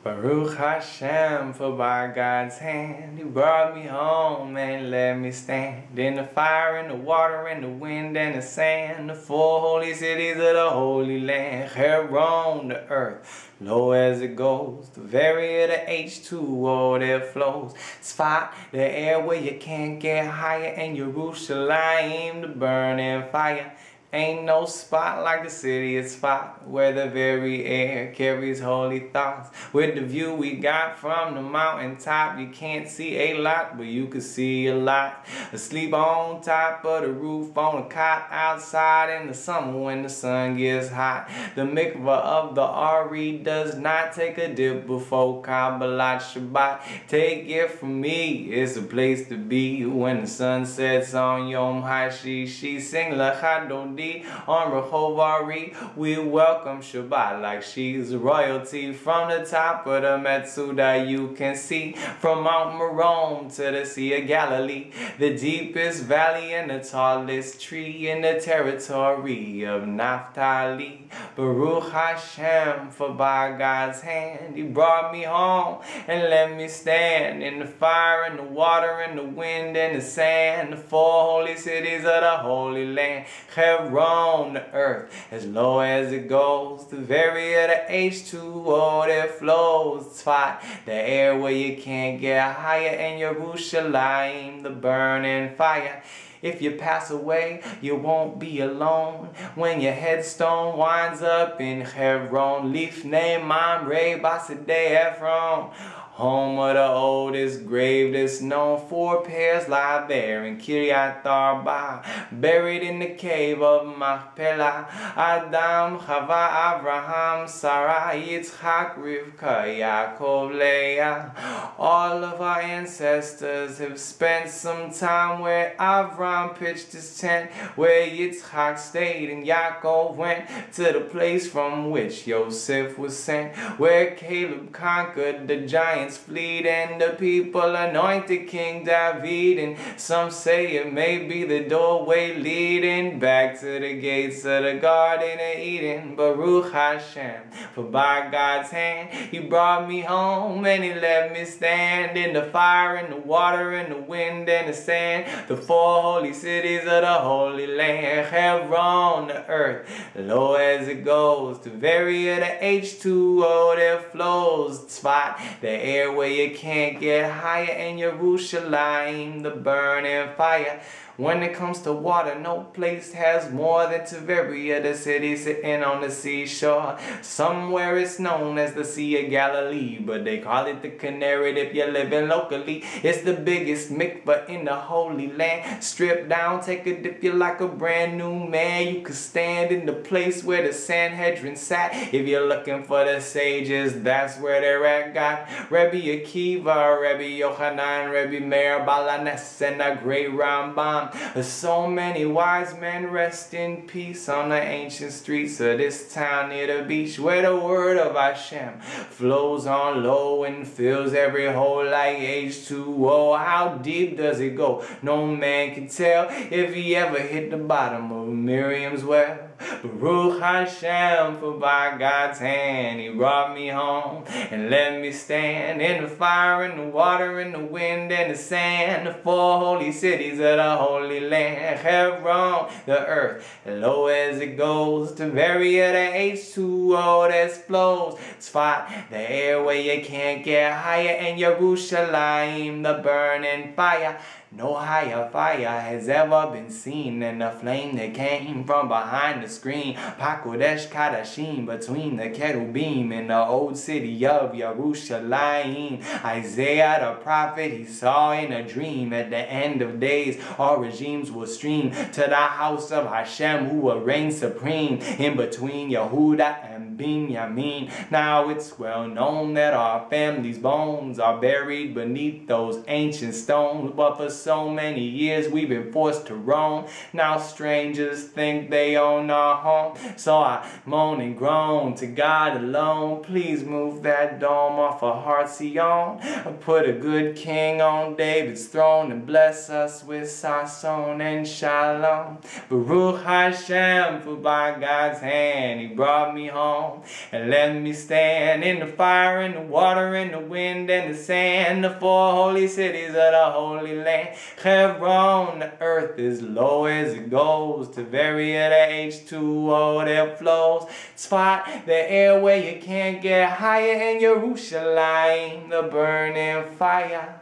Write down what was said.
Baruch Hashem, for by God's hand He brought me home and let me stand in the fire and the water and the wind and the sand, the four holy cities of the Holy Land. Hebron, the earth, low as it goes, the very of the H2O that flows. Spot the air where you can't get higher, and Jerusalem, the burning fire. Ain't no spot like the city of spot where the very air carries holy thoughts. With the view we got from the mountaintop, you can't see a lot, but you can see a lot. Asleep on top of the roof on a cot outside in the summer when the sun gets hot. The mikvah of the Ari does not take a dip before Kabbalat Shabbat. Take it from me, it's a place to be when the sun sets on Yom HaShishi. Sing L'chadodi on Rehov Ari. We welcome Shabbat like she's royalty. From the top of the Metsuda you can see, from Mount Meron to the Sea of Galilee, the deepest valley and the tallest tree in the territory of Naphtali. Baruch Hashem, for by God's hand He brought me home and let me stand in the fire and the water and the wind and the sand, the four holy cities of the Holy Land. Hebron, the earth, as low as it goes, the very of the H2O that flows. Spot the air where you can't get higher, and Jerusalem, the burning fire. If you pass away, you won't be alone when your headstone winds up in Hebron. Lifnei Mamre Basadei Ephron, home of the oldest grave that's known. 4 pairs lie there in Kiryat Arba, buried in the cave of Machpelah. Adam, Chava, Abraham, Sarah, Yitzchak, Rivka, Yaakov, Leah. All of our ancestors have spent some time where Abraham pitched his tent, where Yitzchak stayed and Yaakov went to the place from which Yosef was sent, where Caleb conquered the giants fleet and the people anointed King David. And some say it may be the doorway leading back to the gates of the Garden of Eden. Baruch Hashem, for by God's hand He brought me home and He let me stand in the fire and the water and the wind and the sand, the four holy cities of the Holy Land. Hebron, the earth, low as it goes, the very of the H2O that flows. Spot the air where you can't get higher, and Jerusalem, the burning fire. When it comes to water, no place has more than Tiberia, the city sitting on the seashore. Somewhere it's known as the Sea of Galilee, but they call it the Canary if you're living locally. It's the biggest mikvah in the Holy Land. Strip down, take a dip, you're like a brand new man. You could stand in the place where the Sanhedrin sat. If you're looking for the sages, that's where they're at. Got Rabbi Akiva, Rabbi Yochanan, Rabbi Meir Balanes, and a great Rambam. So many wise men rest in peace on the ancient streets of this town near the beach, where the word of Hashem flows on low and fills every hole like H2O. How deep does it go? No man can tell if he ever hit the bottom of Miriam's well. Baruch Hashem, for by God's hand He brought me home and let me stand in the fire and the water and the wind and the sand, the four holy cities of the Holy Land. Hebron, the earth, low as it goes, to very of the H2O that flows. Spot the air where you can't get higher, and Jerusalem, the burning fire. No higher fire has ever been seen than the flame that came from behind the screen. Pakodesh Kadashim, between the cherubim in the old city of Jerusalem. Isaiah the prophet, he saw in a dream at the end of days all regimes will stream to the house of Hashem, who will reign supreme in between Yehuda and Binyamin. Now it's well known that our family's bones are buried beneath those ancient stones, but for so many years we've been forced to roam. Now strangers think they own our home, so I moan and groan to God alone. Please move that dome off of Har Zion, put a good king on David's throne, and bless us with Sason and Shalom. Baruch Hashem, for by God's hand He brought me home home and let me stand in the fire and the water and the wind and the sand, the four holy cities of the Holy Land. Hebron, the earth is low as it goes to vary the H2O that flows. Spot the air where you can't get higher in Jerusalem, the burning fire.